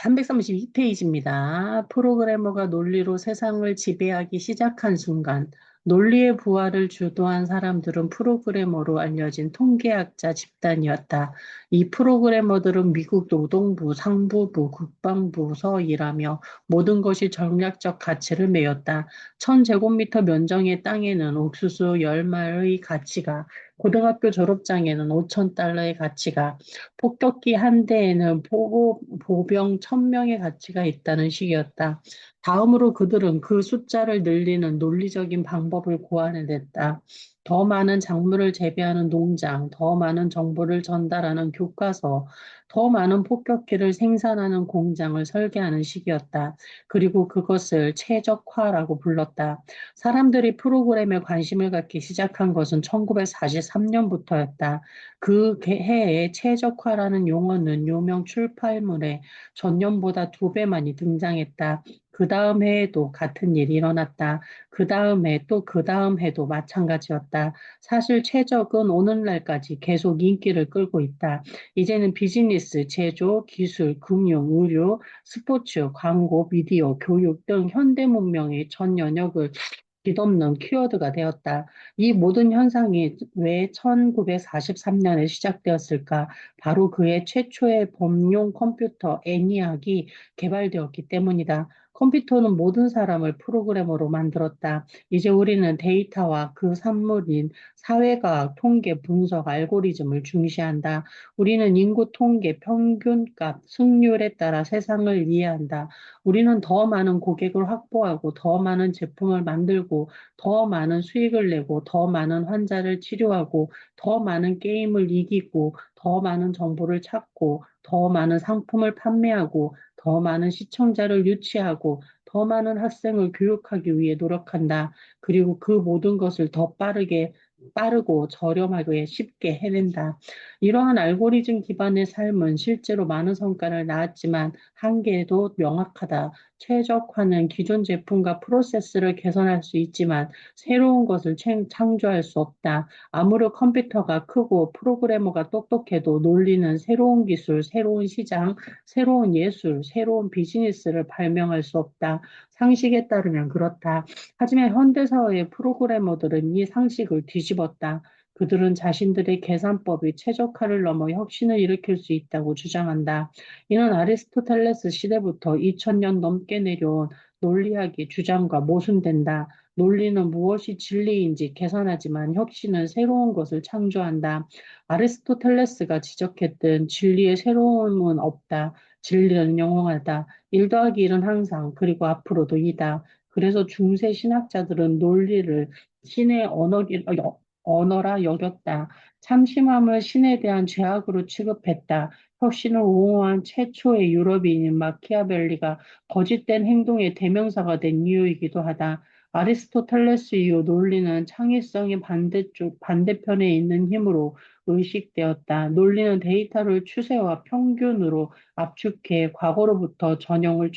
332페이지입니다. 프로그래머가 논리로 세상을 지배하기 시작한 순간, 논리의 부활을 주도한 사람들은 프로그래머로 알려진 통계학자 집단이었다. 이 프로그래머들은 미국 노동부, 상부부, 국방부서 일하며 모든 것이 전략적 가치를 매였다. 1000제곱미터 면적의 땅에는 옥수수 10마리의 가치가, 고등학교 졸업장에는 5,000달러의 가치가, 폭격기 한 대에는 보병 1,000명의 가치가 있다는 식이었다. 다음으로 그들은 그 숫자를 늘리는 논리적인 방법을 고안해냈다. 더 많은 작물을 재배하는 농장, 더 많은 정보를 전달하는 교과서, 더 많은 폭격기를 생산하는 공장을 설계하는 식이었다. 그리고 그것을 최적화라고 불렀다. 사람들이 프로그램에 관심을 갖기 시작한 것은 1943년부터였다. 그 해에 최적화라는 용어는 유명 출판물에 전년보다 2배 많이 등장했다. 그 다음 해에도 같은 일이 일어났다. 그 다음 해 또 그 다음 해도 마찬가지였다. 사실 최적은 오늘날까지 계속 인기를 끌고 있다. 이제는 비즈니스, 제조, 기술, 금융, 의료, 스포츠, 광고, 미디어, 교육 등 현대 문명의 전 영역을 뒤덮는 키워드가 되었다. 이 모든 현상이 왜 1943년에 시작되었을까? 바로 그의 최초의 범용 컴퓨터 애니악이 개발되었기 때문이다. 컴퓨터는 모든 사람을 프로그래머로 만들었다. 이제 우리는 데이터와 그 산물인 사회과학, 통계, 분석, 알고리즘을 중시한다. 우리는 인구 통계, 평균값, 승률에 따라 세상을 이해한다. 우리는 더 많은 고객을 확보하고 더 많은 제품을 만들고 더 많은 수익을 내고 더 많은 환자를 치료하고 더 많은 게임을 이기고 더 많은 정보를 찾고 더 많은 상품을 판매하고 더 많은 시청자를 유치하고 더 많은 학생을 교육하기 위해 노력한다. 그리고 그 모든 것을 더 빠르고 저렴하게 쉽게 해낸다. 이러한 알고리즘 기반의 삶은 실제로 많은 성과를 낳았지만 한계도 명확하다. 최적화는 기존 제품과 프로세스를 개선할 수 있지만 새로운 것을 창조할 수 없다. 아무리 컴퓨터가 크고 프로그래머가 똑똑해도 논리는 새로운 기술, 새로운 시장, 새로운 예술, 새로운 비즈니스를 발명할 수 없다. 상식에 따르면 그렇다. 하지만 현대사회의 프로그래머들은 이 상식을 뒤집었다. 그들은 자신들의 계산법이 최적화를 넘어 혁신을 일으킬 수 있다고 주장한다. 이는 아리스토텔레스 시대부터 2000년 넘게 내려온 논리학의 주장과 모순된다. 논리는 무엇이 진리인지 계산하지만 혁신은 새로운 것을 창조한다. 아리스토텔레스가 지적했던 진리의 새로움은 없다. 진리는 영원하다. 1 더하기 1은 항상 그리고 앞으로도 이다. 그래서 중세 신학자들은 논리를 신의 언어라 여겼다. 참심함을 신에 대한 죄악으로 취급했다. 혁신을 옹호한 최초의 유럽인인 마키아벨리가 거짓된 행동의 대명사가 된 이유이기도 하다. 아리스토텔레스 이후 논리는 창의성의 반대편에 있는 힘으로 의식되었다. 논리는 데이터를 추세와 평균으로 압축해 과거로부터 전형을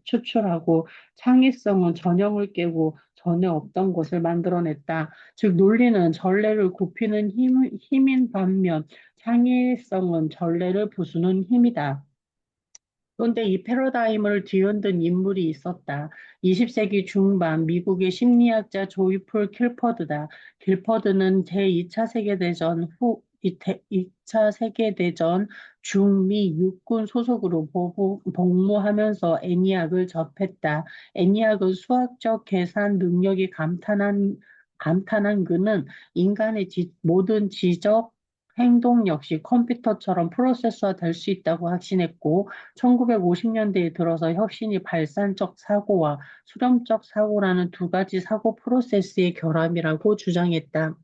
추출하고 창의성은 전형을 깨고 전에 없던 것을 만들어냈다. 즉, 논리는 전례를 굽히는 힘인 반면 창의성은 전례를 부수는 힘이다. 그런데 이 패러다임을 뒤흔든 인물이 있었다. 20세기 중반 미국의 심리학자 조이풀 킬퍼드다. 킬퍼드는 제2차 세계대전 후 2차 세계대전 중미 육군 소속으로 복무하면서 애니악을 접했다. 애니악은 수학적 계산 능력이 감탄한 그는 인간의 모든 지적 행동 역시 컴퓨터처럼 프로세서가 될 수 있다고 확신했고 1950년대에 들어서 혁신이 발산적 사고와 수렴적 사고라는 두 가지 사고 프로세스의 결합이라고 주장했다.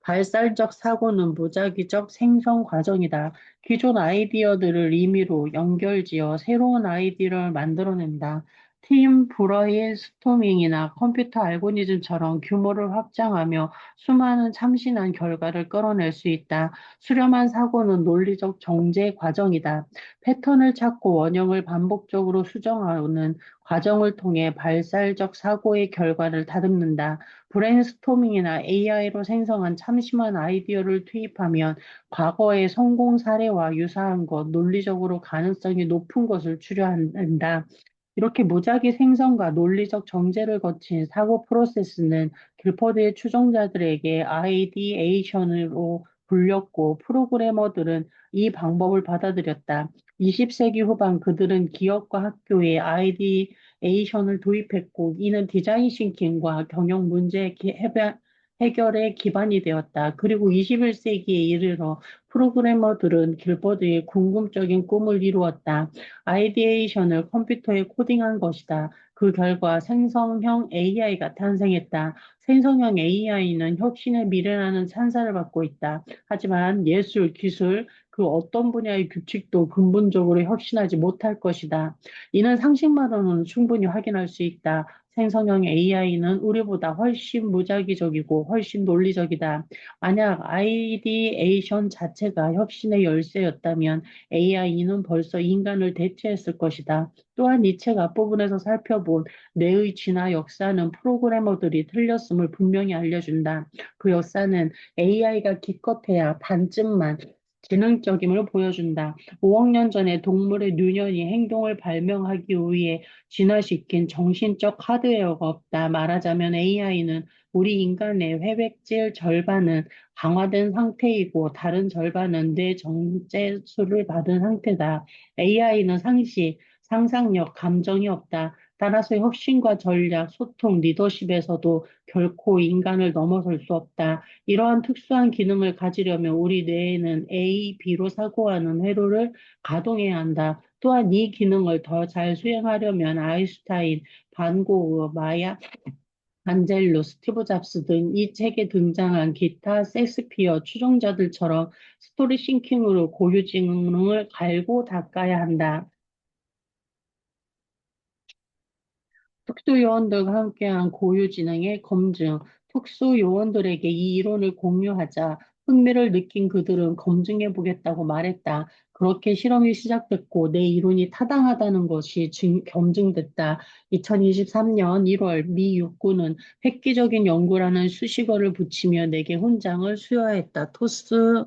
발달적 사고는 무작위적 생성 과정이다. 기존 아이디어들을 임의로 연결지어 새로운 아이디어를 만들어낸다. 팀 브레인스토밍이나 컴퓨터 알고리즘처럼 규모를 확장하며 수많은 참신한 결과를 끌어낼 수 있다. 수렴한 사고는 논리적 정제 과정이다. 패턴을 찾고 원형을 반복적으로 수정하는 과정을 통해 발달적 사고의 결과를 다듬는다. 브레인스토밍이나 AI로 생성한 참신한 아이디어를 투입하면 과거의 성공 사례와 유사한 것, 논리적으로 가능성이 높은 것을 추려한다. 이렇게 무작위 생성과 논리적 정제를 거친 사고 프로세스는 길퍼드의 추종자들에게 아이디에이션으로 불렸고 프로그래머들은 이 방법을 받아들였다. 20세기 후반 그들은 기업과 학교에 아이디에이션을 도입했고 이는 디자인 싱킹과 경영 문제 해결의 기반이 되었다. 그리고 21세기에 이르러 프로그래머들은 길버드의 궁극적인 꿈을 이루었다. 아이디에이션을 컴퓨터에 코딩한 것이다. 그 결과 생성형 AI가 탄생했다. 생성형 AI는 혁신의 미래라는 찬사를 받고 있다. 하지만 예술, 기술, 그 어떤 분야의 규칙도 근본적으로 혁신하지 못할 것이다. 이는 상식만으로는 충분히 확인할 수 있다. 생성형 AI는 우리보다 훨씬 무작위적이고 훨씬 논리적이다. 만약 아이디에이션 자체가 혁신의 열쇠였다면 AI는 벌써 인간을 대체했을 것이다. 또한 이 책 앞부분에서 살펴본 뇌의 진화 역사는 프로그래머들이 틀렸음을 분명히 알려준다. 그 역사는 AI가 기껏해야 반쯤만 지능적임을 보여준다. 5억 년 전에 동물의 뇌년이 행동을 발명하기 위해 진화시킨 정신적 하드웨어가 없다. 말하자면 AI는 우리 인간의 회백질 절반은 강화된 상태이고 다른 절반은 뇌 정제수를 받은 상태다. AI는 상식, 상상력, 감정이 없다. 따라서 혁신과 전략, 소통, 리더십에서도 결코 인간을 넘어설 수 없다. 이러한 특수한 기능을 가지려면 우리 뇌에는 A, B로 사고하는 회로를 가동해야 한다. 또한 이 기능을 더 잘 수행하려면 아인슈타인, 반 고흐, 마야 안젤로, 스티브 잡스 등 이 책에 등장한 기타 섹스피어 추종자들처럼 스토리 싱킹으로 고유 지능을 갈고 닦아야 한다. 특수요원들과 함께한 고유지능의 검증, 특수요원들에게 이 이론을 공유하자 흥미를 느낀 그들은 검증해 보겠다고 말했다. 그렇게 실험이 시작됐고 내 이론이 타당하다는 것이 검증됐다. 2023년 1월 미 육군은 획기적인 연구라는 수식어를 붙이며 내게 훈장을 수여했다. 토스.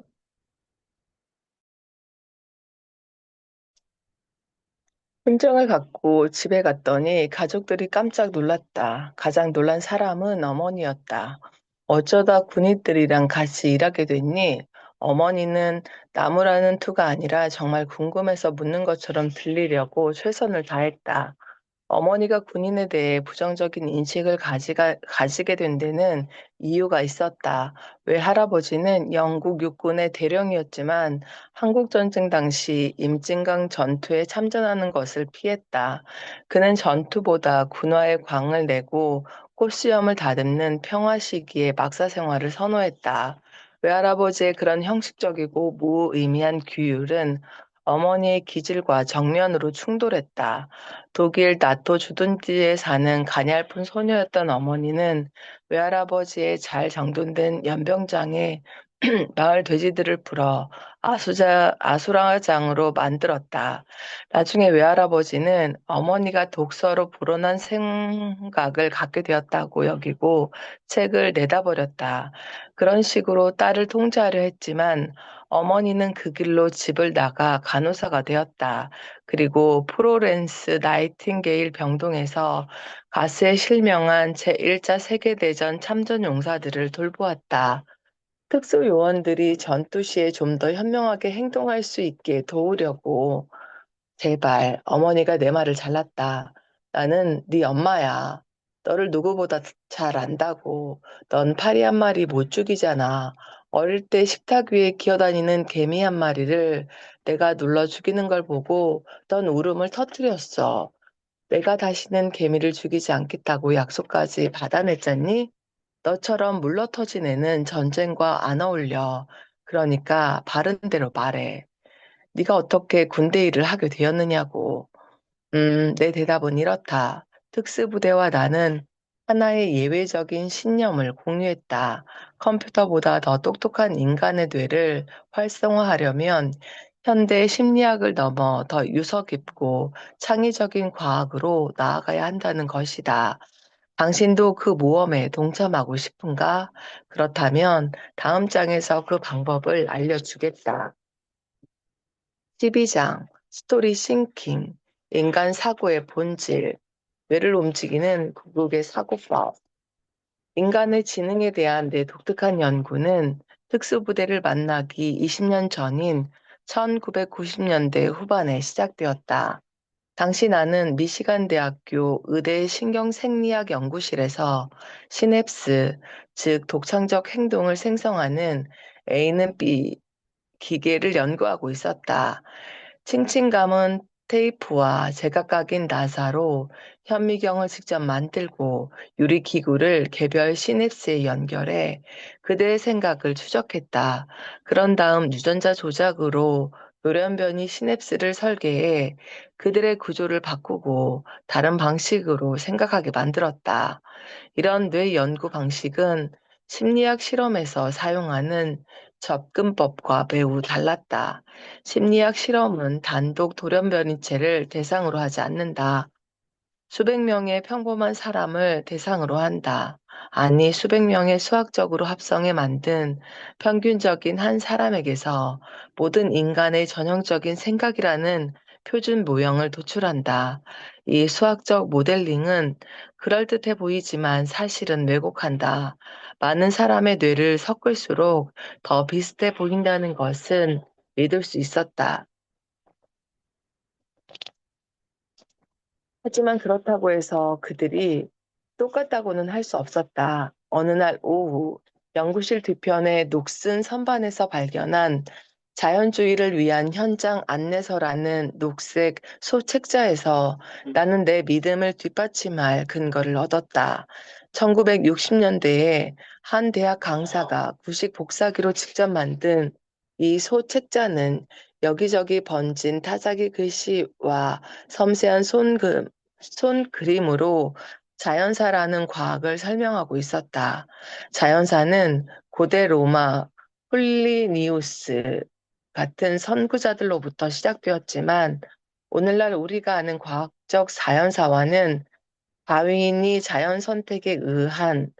훈장을 갖고 집에 갔더니 가족들이 깜짝 놀랐다. 가장 놀란 사람은 어머니였다. 어쩌다 군인들이랑 같이 일하게 됐니? 어머니는 나무라는 투가 아니라 정말 궁금해서 묻는 것처럼 들리려고 최선을 다했다. 어머니가 군인에 대해 부정적인 인식을 가지게 된 데는 이유가 있었다. 외할아버지는 영국 육군의 대령이었지만 한국전쟁 당시 임진강 전투에 참전하는 것을 피했다. 그는 전투보다 군화의 광을 내고 꽃시험을 다듬는 평화 시기에 막사 생활을 선호했다. 외할아버지의 그런 형식적이고 무의미한 규율은 어머니의 기질과 정면으로 충돌했다. 독일 나토 주둔지에 사는 가냘픈 소녀였던 어머니는 외할아버지의 잘 정돈된 연병장에 마을 돼지들을 풀어 아수라장으로 만들었다. 나중에 외할아버지는 어머니가 독서로 불어난 생각을 갖게 되었다고 여기고 책을 내다버렸다. 그런 식으로 딸을 통제하려 했지만 어머니는 그 길로 집을 나가 간호사가 되었다. 그리고 프로렌스 나이팅게일 병동에서 가스에 실명한 제1차 세계대전 참전 용사들을 돌보았다. 특수 요원들이 전투 시에 좀 더 현명하게 행동할 수 있게 도우려고 제발 어머니가 내 말을 잘랐다. 나는 네 엄마야. 너를 누구보다 잘 안다고. 넌 파리 한 마리 못 죽이잖아. 어릴 때 식탁 위에 기어다니는 개미 한 마리를 내가 눌러 죽이는 걸 보고 넌 울음을 터뜨렸어. 내가 다시는 개미를 죽이지 않겠다고 약속까지 받아냈잖니? 너처럼 물러터진 애는 전쟁과 안 어울려. 그러니까 바른 대로 말해. 네가 어떻게 군대 일을 하게 되었느냐고. 내 대답은 이렇다. 특수부대와 나는 하나의 예외적인 신념을 공유했다. 컴퓨터보다 더 똑똑한 인간의 뇌를 활성화하려면 현대 심리학을 넘어 더 유서 깊고 창의적인 과학으로 나아가야 한다는 것이다. 당신도 그 모험에 동참하고 싶은가? 그렇다면 다음 장에서 그 방법을 알려주겠다. 12장 스토리 싱킹 인간 사고의 본질 뇌를 움직이는 궁극의 사고법 인간의 지능에 대한 내 독특한 연구는 특수부대를 만나기 20년 전인 1990년대 후반에 시작되었다. 당시 나는 미시간 대학교 의대 신경생리학 연구실에서 시냅스, 즉 독창적 행동을 생성하는 A는 B 기계를 연구하고 있었다. 칭칭감은 테이프와 제각각인 나사로 현미경을 직접 만들고 유리기구를 개별 시냅스에 연결해 그들의 생각을 추적했다. 그런 다음 유전자 조작으로 돌연변이 시냅스를 설계해 그들의 구조를 바꾸고 다른 방식으로 생각하게 만들었다. 이런 뇌 연구 방식은 심리학 실험에서 사용하는 접근법과 매우 달랐다. 심리학 실험은 단독 돌연변이체를 대상으로 하지 않는다. 수백 명의 평범한 사람을 대상으로 한다. 아니, 수백 명의 수학적으로 합성해 만든 평균적인 한 사람에게서 모든 인간의 전형적인 생각이라는 표준 모형을 도출한다. 이 수학적 모델링은 그럴듯해 보이지만 사실은 왜곡한다. 많은 사람의 뇌를 섞을수록 더 비슷해 보인다는 것은 믿을 수 있었다. 하지만 그렇다고 해서 그들이 똑같다고는 할 수 없었다. 어느 날 오후 연구실 뒤편의 녹슨 선반에서 발견한 자연주의를 위한 현장 안내서라는 녹색 소책자에서 나는 내 믿음을 뒷받침할 근거를 얻었다. 1960년대에 한 대학 강사가 구식 복사기로 직접 만든 이 소책자는 여기저기 번진 타자기 글씨와 섬세한 손그림으로 자연사라는 과학을 설명하고 있었다. 자연사는 고대 로마 플리니우스 같은 선구자들로부터 시작되었지만 오늘날 우리가 아는 과학적 자연사와는 다윈이 자연 선택에 의한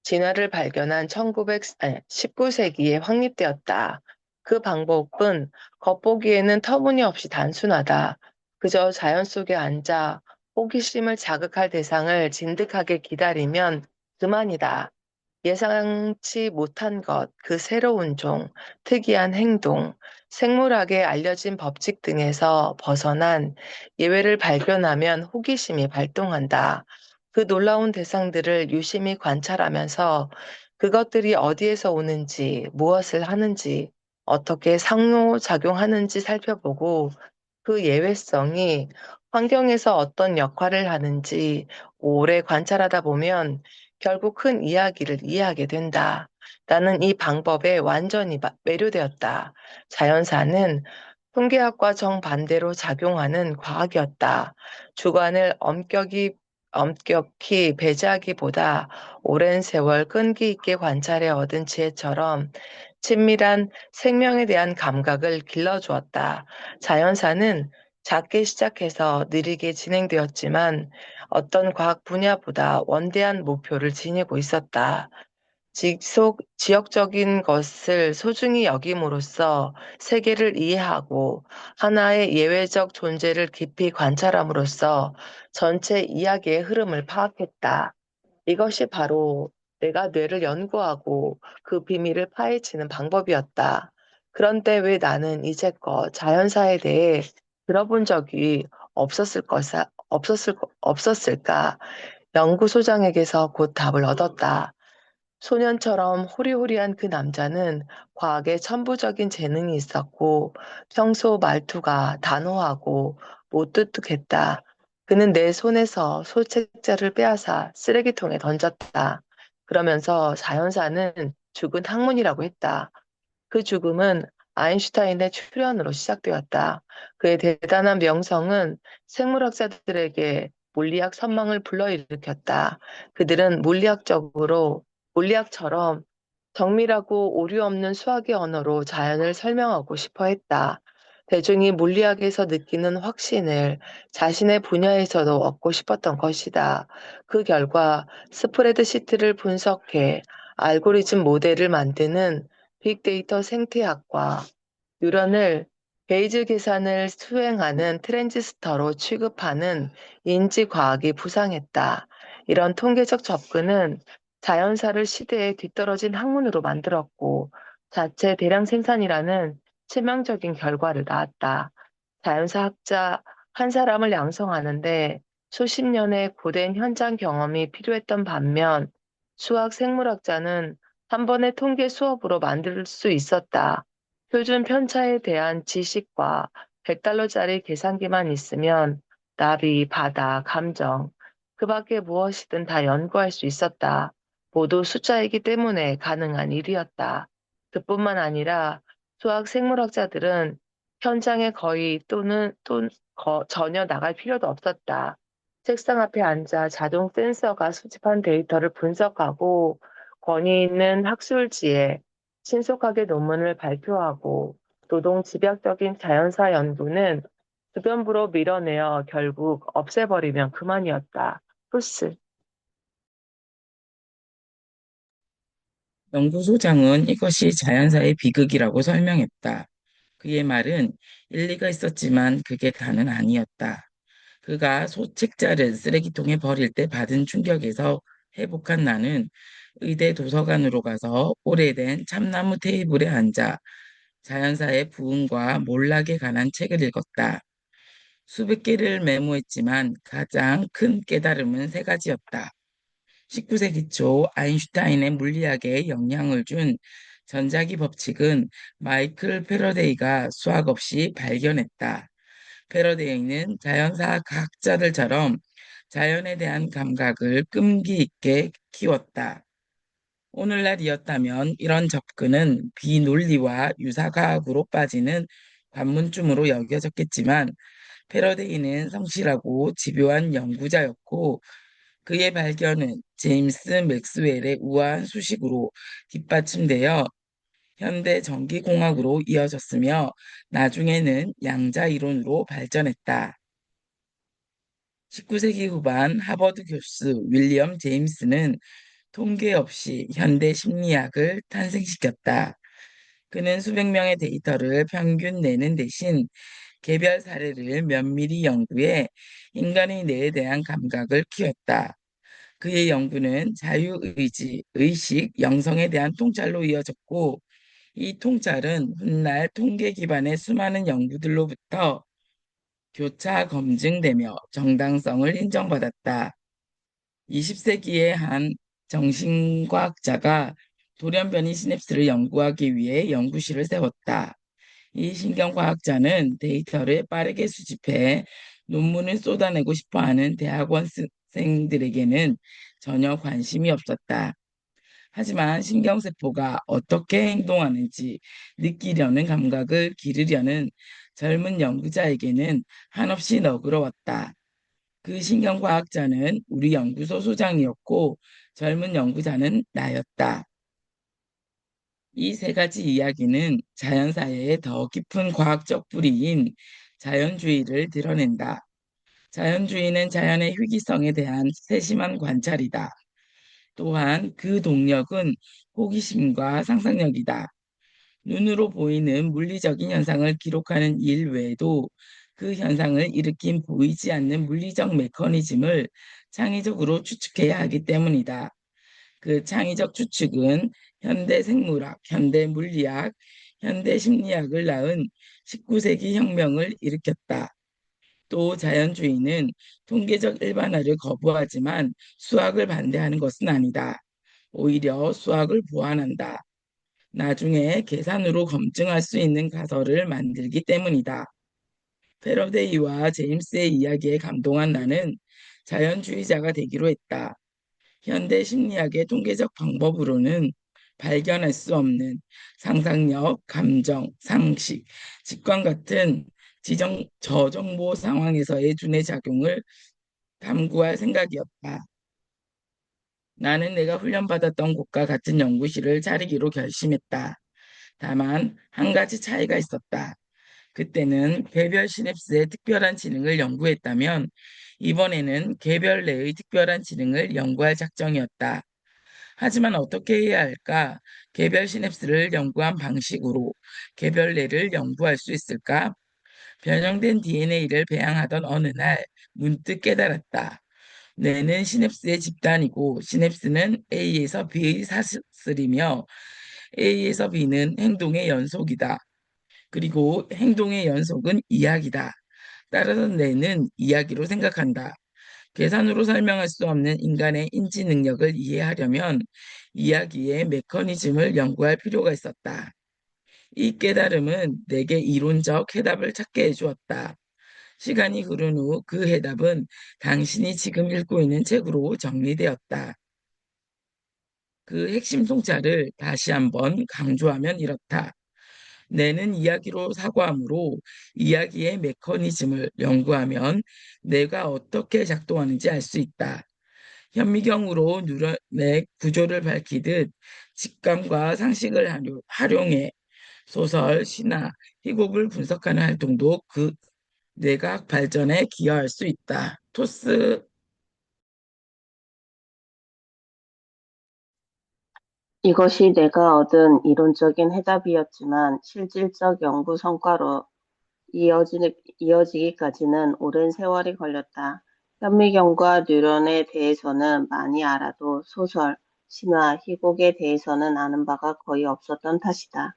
진화를 발견한 19세기에 확립되었다. 그 방법은 겉보기에는 터무니없이 단순하다. 그저 자연 속에 앉아 호기심을 자극할 대상을 진득하게 기다리면 그만이다. 예상치 못한 것, 그 새로운 종, 특이한 행동, 생물학에 알려진 법칙 등에서 벗어난 예외를 발견하면 호기심이 발동한다. 그 놀라운 대상들을 유심히 관찰하면서 그것들이 어디에서 오는지, 무엇을 하는지, 어떻게 상호작용하는지 살펴보고 그 예외성이 환경에서 어떤 역할을 하는지 오래 관찰하다 보면 결국 큰 이야기를 이해하게 된다. 나는 이 방법에 완전히 매료되었다. 자연사는 통계학과 정반대로 작용하는 과학이었다. 주관을 엄격히 배제하기보다 오랜 세월 끈기 있게 관찰해 얻은 지혜처럼 친밀한 생명에 대한 감각을 길러주었다. 자연사는 작게 시작해서 느리게 진행되었지만 어떤 과학 분야보다 원대한 목표를 지니고 있었다. 지역적인 것을 소중히 여김으로써 세계를 이해하고 하나의 예외적 존재를 깊이 관찰함으로써 전체 이야기의 흐름을 파악했다. 이것이 바로 내가 뇌를 연구하고 그 비밀을 파헤치는 방법이었다. 그런데 왜 나는 이제껏 자연사에 대해 들어본 적이 없었을까? 연구소장에게서 곧 답을 얻었다. 소년처럼 호리호리한 그 남자는 과학에 천부적인 재능이 있었고 평소 말투가 단호하고 못뚝뚝했다. 그는 내 손에서 소책자를 빼앗아 쓰레기통에 던졌다. 그러면서 자연사는 죽은 학문이라고 했다. 그 죽음은 아인슈타인의 출현으로 시작되었다. 그의 대단한 명성은 생물학자들에게 물리학 선망을 불러일으켰다. 그들은 물리학처럼 정밀하고 오류 없는 수학의 언어로 자연을 설명하고 싶어 했다. 대중이 물리학에서 느끼는 확신을 자신의 분야에서도 얻고 싶었던 것이다. 그 결과 스프레드시트를 분석해 알고리즘 모델을 만드는 빅데이터 생태학과 뉴런을 베이즈 계산을 수행하는 트랜지스터로 취급하는 인지과학이 부상했다. 이런 통계적 접근은 자연사를 시대에 뒤떨어진 학문으로 만들었고 자체 대량 생산이라는 치명적인 결과를 낳았다. 자연사학자 한 사람을 양성하는데 수십 년의 고된 현장 경험이 필요했던 반면 수학 생물학자는 한 번의 통계 수업으로 만들 수 있었다. 표준 편차에 대한 지식과 $100짜리 계산기만 있으면 나비, 바다, 감정, 그 밖에 무엇이든 다 연구할 수 있었다. 모두 숫자이기 때문에 가능한 일이었다. 그뿐만 아니라 수학 생물학자들은 현장에 전혀 나갈 필요도 없었다. 책상 앞에 앉아 자동 센서가 수집한 데이터를 분석하고 권위 있는 학술지에 신속하게 논문을 발표하고 노동 집약적인 자연사 연구는 주변부로 밀어내어 결국 없애버리면 그만이었다. 후스. 연구소장은 이것이 자연사의 비극이라고 설명했다. 그의 말은 일리가 있었지만 그게 다는 아니었다. 그가 소책자를 쓰레기통에 버릴 때 받은 충격에서 회복한 나는 의대 도서관으로 가서 오래된 참나무 테이블에 앉아 자연사의 부흥과 몰락에 관한 책을 읽었다. 수백 개를 메모했지만 가장 큰 깨달음은 세 가지였다. 19세기 초 아인슈타인의 물리학에 영향을 준 전자기 법칙은 마이클 패러데이가 수학 없이 발견했다. 패러데이는 자연사 과학자들처럼 자연에 대한 감각을 끈기 있게 키웠다. 오늘날이었다면 이런 접근은 비논리와 유사과학으로 빠지는 관문쯤으로 여겨졌겠지만 패러데이는 성실하고 집요한 연구자였고 그의 발견은 제임스 맥스웰의 우아한 수식으로 뒷받침되어 현대 전기공학으로 이어졌으며 나중에는 양자 이론으로 발전했다. 19세기 후반 하버드 교수 윌리엄 제임스는 통계 없이 현대 심리학을 탄생시켰다. 그는 수백 명의 데이터를 평균 내는 대신 개별 사례를 면밀히 연구해 인간의 뇌에 대한 감각을 키웠다. 그의 연구는 자유의지, 의식, 영성에 대한 통찰로 이어졌고 이 통찰은 훗날 통계 기반의 수많은 연구들로부터 교차 검증되며 정당성을 인정받았다. 20세기의 한 정신과학자가 돌연변이 시냅스를 연구하기 위해 연구실을 세웠다. 이 신경과학자는 데이터를 빠르게 수집해 논문을 쏟아내고 싶어하는 대학원생들에게는 전혀 관심이 없었다. 하지만 신경세포가 어떻게 행동하는지 느끼려는 감각을 기르려는 젊은 연구자에게는 한없이 너그러웠다. 그 신경과학자는 우리 연구소 소장이었고 젊은 연구자는 나였다. 이 세 가지 이야기는 자연사회의 더 깊은 과학적 뿌리인 자연주의를 드러낸다. 자연주의는 자연의 희귀성에 대한 세심한 관찰이다. 또한 그 동력은 호기심과 상상력이다. 눈으로 보이는 물리적인 현상을 기록하는 일 외에도 그 현상을 일으킨 보이지 않는 물리적 메커니즘을 창의적으로 추측해야 하기 때문이다. 그 창의적 추측은 현대 생물학, 현대 물리학, 현대 심리학을 낳은 19세기 혁명을 일으켰다. 또 자연주의는 통계적 일반화를 거부하지만 수학을 반대하는 것은 아니다. 오히려 수학을 보완한다. 나중에 계산으로 검증할 수 있는 가설을 만들기 때문이다. 패러데이와 제임스의 이야기에 감동한 나는 자연주의자가 되기로 했다. 현대 심리학의 통계적 방법으로는 발견할 수 없는 상상력, 감정, 상식, 직관 같은 저정보 상황에서의 두뇌 작용을 탐구할 생각이었다. 나는 내가 훈련받았던 곳과 같은 연구실을 차리기로 결심했다. 다만 한 가지 차이가 있었다. 그때는 개별 시냅스의 특별한 지능을 연구했다면 이번에는 개별 내의 특별한 지능을 연구할 작정이었다. 하지만 어떻게 해야 할까? 개별 시냅스를 연구한 방식으로 개별 뇌를 연구할 수 있을까? 변형된 DNA를 배양하던 어느 날 문득 깨달았다. 뇌는 시냅스의 집단이고 시냅스는 A에서 B의 사슬이며 A에서 B는 행동의 연속이다. 그리고 행동의 연속은 이야기다. 따라서 뇌는 이야기로 생각한다. 계산으로 설명할 수 없는 인간의 인지 능력을 이해하려면 이야기의 메커니즘을 연구할 필요가 있었다. 이 깨달음은 내게 이론적 해답을 찾게 해주었다. 시간이 흐른 후 그 해답은 당신이 지금 읽고 있는 책으로 정리되었다. 그 핵심 송자를 다시 한번 강조하면 이렇다. 뇌는 이야기로 사고하므로 이야기의 메커니즘을 연구하면 뇌가 어떻게 작동하는지 알 수 있다. 현미경으로 뉴런의 구조를 밝히듯 직감과 상식을 활용해 소설, 신화, 희곡을 분석하는 활동도 그 뇌과학 발전에 기여할 수 있다. 토스. 이것이 내가 얻은 이론적인 해답이었지만 실질적 연구 성과로 이어지기까지는 오랜 세월이 걸렸다. 현미경과 뉴런에 대해서는 많이 알아도 소설, 신화, 희곡에 대해서는 아는 바가 거의 없었던 탓이다.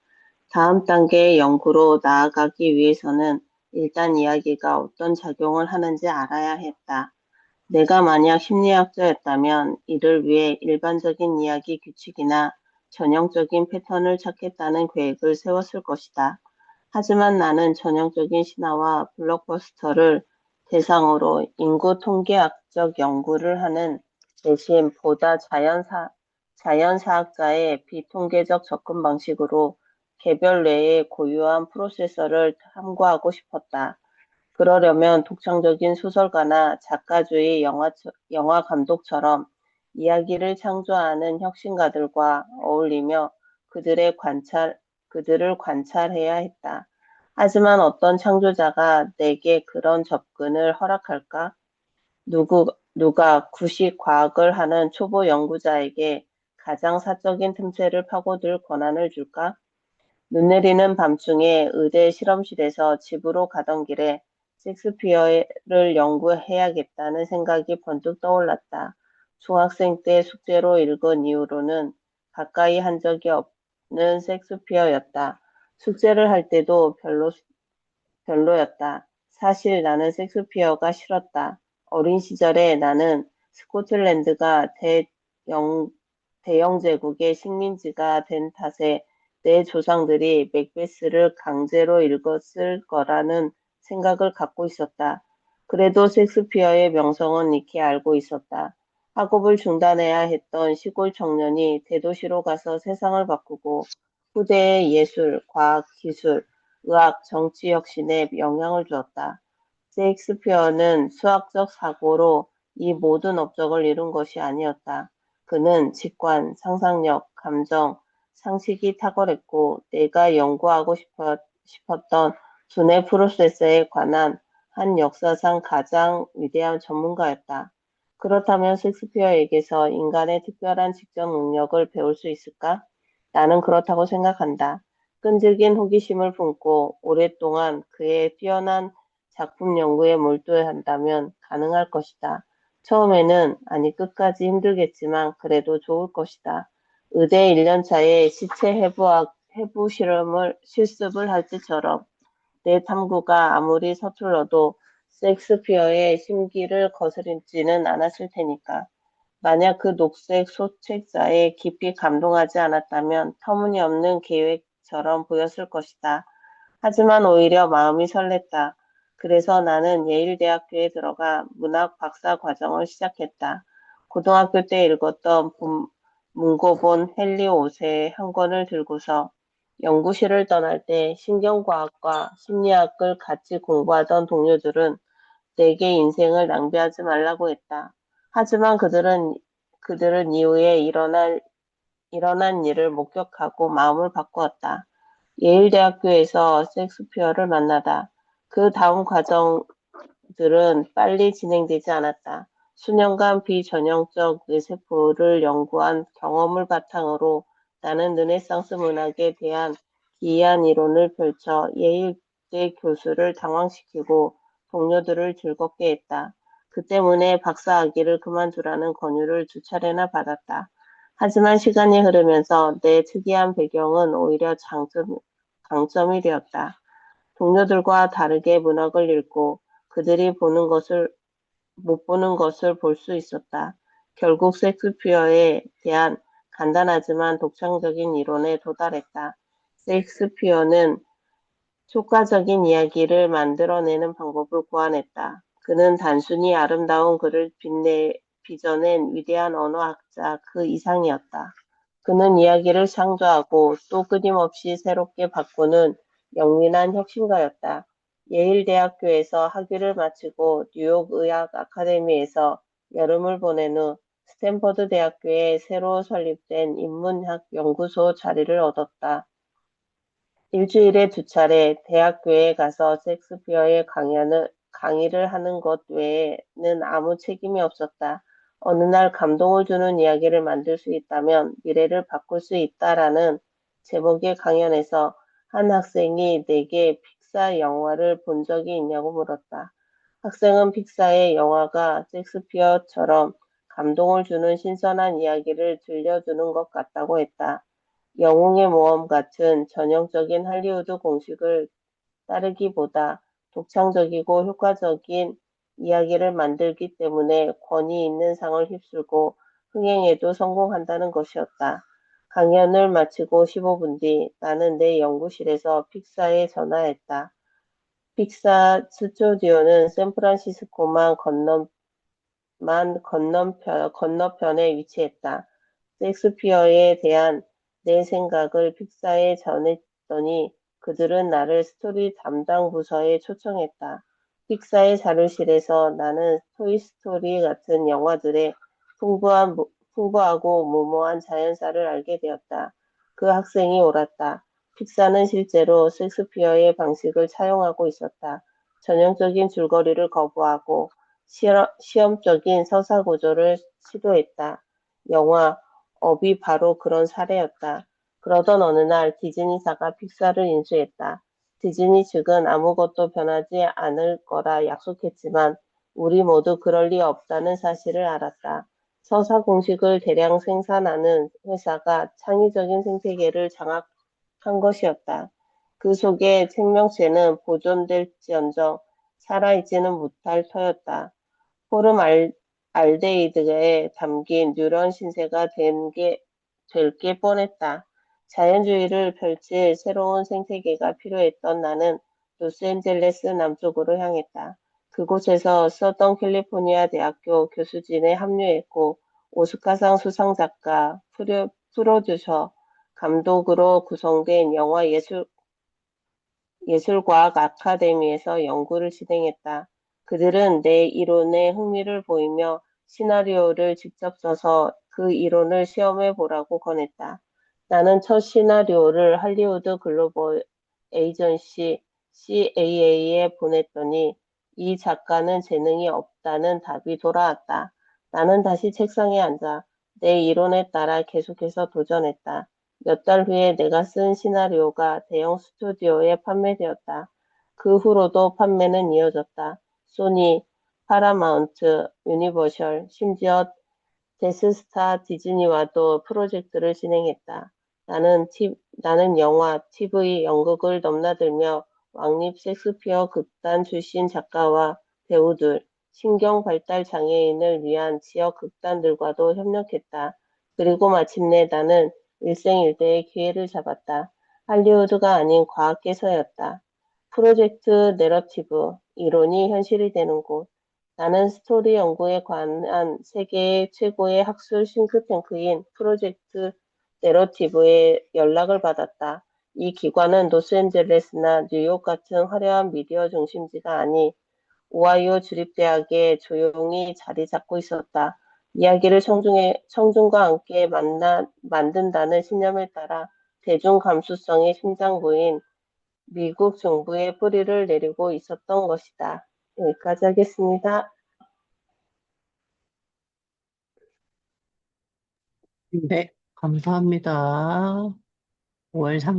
다음 단계의 연구로 나아가기 위해서는 일단 이야기가 어떤 작용을 하는지 알아야 했다. 내가 만약 심리학자였다면 이를 위해 일반적인 이야기 규칙이나 전형적인 패턴을 찾겠다는 계획을 세웠을 것이다. 하지만 나는 전형적인 신화와 블록버스터를 대상으로 인구 통계학적 연구를 하는 대신 보다 자연사학자의 비통계적 접근 방식으로 개별 뇌의 고유한 프로세서를 탐구하고 싶었다. 그러려면 독창적인 소설가나 작가주의 영화 감독처럼 이야기를 창조하는 혁신가들과 어울리며 그들을 관찰해야 했다. 하지만 어떤 창조자가 내게 그런 접근을 허락할까? 누가 구식 과학을 하는 초보 연구자에게 가장 사적인 틈새를 파고들 권한을 줄까? 눈 내리는 밤중에 의대 실험실에서 집으로 가던 길에 셰익스피어를 연구해야겠다는 생각이 번뜩 떠올랐다. 중학생 때 숙제로 읽은 이후로는 가까이 한 적이 없는 셰익스피어였다. 숙제를 할 때도 별로였다. 사실 나는 셰익스피어가 싫었다. 어린 시절에 나는 스코틀랜드가 대영 제국의 식민지가 된 탓에 내 조상들이 맥베스를 강제로 읽었을 거라는 생각을 갖고 있었다. 그래도 셰익스피어의 명성은 익히 알고 있었다. 학업을 중단해야 했던 시골 청년이 대도시로 가서 세상을 바꾸고 후대의 예술, 과학, 기술, 의학, 정치 혁신에 영향을 주었다. 셰익스피어는 수학적 사고로 이 모든 업적을 이룬 것이 아니었다. 그는 직관, 상상력, 감정, 상식이 탁월했고 내가 연구하고 싶었던 두뇌 프로세스에 관한 한 역사상 가장 위대한 전문가였다. 그렇다면 셰익스피어에게서 인간의 특별한 직접 능력을 배울 수 있을까? 나는 그렇다고 생각한다. 끈질긴 호기심을 품고 오랫동안 그의 뛰어난 작품 연구에 몰두해야 한다면 가능할 것이다. 처음에는, 아니 끝까지 힘들겠지만 그래도 좋을 것이다. 의대 1년 차에 시체 해부 실습을 할 때처럼 내 탐구가 아무리 서툴러도 셰익스피어의 심기를 거스르지는 않았을 테니까. 만약 그 녹색 소책자에 깊이 감동하지 않았다면 터무니없는 계획처럼 보였을 것이다. 하지만 오히려 마음이 설렜다. 그래서 나는 예일대학교에 들어가 문학 박사 과정을 시작했다. 고등학교 때 읽었던 문고본 헨리 5세의 한 권을 들고서 연구실을 떠날 때 신경과학과 심리학을 같이 공부하던 동료들은 내게 인생을 낭비하지 말라고 했다. 하지만 그들은 이후에 일어난 일을 목격하고 마음을 바꾸었다. 예일대학교에서 셰익스피어를 만나다. 그 다음 과정들은 빨리 진행되지 않았다. 수년간 비전형적 뇌세포를 연구한 경험을 바탕으로 나는 르네상스 문학에 대한 기이한 이론을 펼쳐 예일대 교수를 당황시키고 동료들을 즐겁게 했다. 그 때문에 박사학위를 그만두라는 권유를 2차례나 받았다. 하지만 시간이 흐르면서 내 특이한 배경은 오히려 강점이 되었다. 동료들과 다르게 문학을 읽고 그들이 못 보는 것을 볼 수 있었다. 결국 셰익스피어에 대한 간단하지만 독창적인 이론에 도달했다. 셰익스피어는 효과적인 이야기를 만들어내는 방법을 고안했다. 그는 단순히 아름다운 글을 빚어낸 위대한 언어학자 그 이상이었다. 그는 이야기를 창조하고 또 끊임없이 새롭게 바꾸는 영민한 혁신가였다. 예일대학교에서 학위를 마치고 뉴욕 의학 아카데미에서 여름을 보낸 후 스탠퍼드 대학교에 새로 설립된 인문학 연구소 자리를 얻었다. 일주일에 2차례 대학교에 가서 셰익스피어의 강의를 하는 것 외에는 아무 책임이 없었다. 어느 날 감동을 주는 이야기를 만들 수 있다면 미래를 바꿀 수 있다라는 제목의 강연에서 한 학생이 내게 픽사 영화를 본 적이 있냐고 물었다. 학생은 픽사의 영화가 셰익스피어처럼 감동을 주는 신선한 이야기를 들려주는 것 같다고 했다. 영웅의 모험 같은 전형적인 할리우드 공식을 따르기보다 독창적이고 효과적인 이야기를 만들기 때문에 권위 있는 상을 휩쓸고 흥행에도 성공한다는 것이었다. 강연을 마치고 15분 뒤 나는 내 연구실에서 픽사에 전화했다. 픽사 스튜디오는 샌프란시스코만 건너편에 위치했다. 셰익스피어에 대한 내 생각을 픽사에 전했더니 그들은 나를 스토리 담당 부서에 초청했다. 픽사의 자료실에서 나는 토이스토리 같은 영화들의 풍부하고 무모한 자연사를 알게 되었다. 그 학생이 옳았다. 픽사는 실제로 셰익스피어의 방식을 차용하고 있었다. 전형적인 줄거리를 거부하고 시험적인 서사 구조를 시도했다. 영화 업이 바로 그런 사례였다. 그러던 어느 날 디즈니사가 픽사를 인수했다. 디즈니 측은 아무것도 변하지 않을 거라 약속했지만 우리 모두 그럴 리 없다는 사실을 알았다. 서사 공식을 대량 생산하는 회사가 창의적인 생태계를 장악한 것이었다. 그 속에 생명체는 보존될지언정 살아있지는 못할 터였다. 알데히드에 담긴 뉴런 신세가 될 게 뻔했다. 자연주의를 펼칠 새로운 생태계가 필요했던 나는 로스앤젤레스 남쪽으로 향했다. 그곳에서 서던 캘리포니아 대학교 교수진에 합류했고 오스카상 수상 작가, 프로듀서, 감독으로 구성된 예술과학 아카데미에서 연구를 진행했다. 그들은 내 이론에 흥미를 보이며 시나리오를 직접 써서 그 이론을 시험해 보라고 권했다. 나는 첫 시나리오를 할리우드 글로벌 에이전시 CAA에 보냈더니 이 작가는 재능이 없다는 답이 돌아왔다. 나는 다시 책상에 앉아 내 이론에 따라 계속해서 도전했다. 몇 달 후에 내가 쓴 시나리오가 대형 스튜디오에 판매되었다. 그 후로도 판매는 이어졌다. 소니, 파라마운트, 유니버셜, 심지어 데스스타 디즈니와도 프로젝트를 진행했다. 나는 영화, TV, 연극을 넘나들며 왕립 셰익스피어 극단 출신 작가와 배우들, 신경 발달 장애인을 위한 지역 극단들과도 협력했다. 그리고 마침내 나는 일생일대의 기회를 잡았다. 할리우드가 아닌 과학계서였다. 프로젝트 내러티브, 이론이 현실이 되는 곳. 나는 스토리 연구에 관한 세계의 최고의 학술 싱크탱크인 프로젝트 내러티브에 연락을 받았다. 이 기관은 로스앤젤레스나 뉴욕 같은 화려한 미디어 중심지가 아닌 오하이오 주립대학에 조용히 자리 잡고 있었다. 이야기를 청중과 함께 만든다는 신념에 따라 대중 감수성의 심장부인 미국 정부에 뿌리를 내리고 있었던 것이다. 여기까지 하겠습니다. 네, 감사합니다. 5월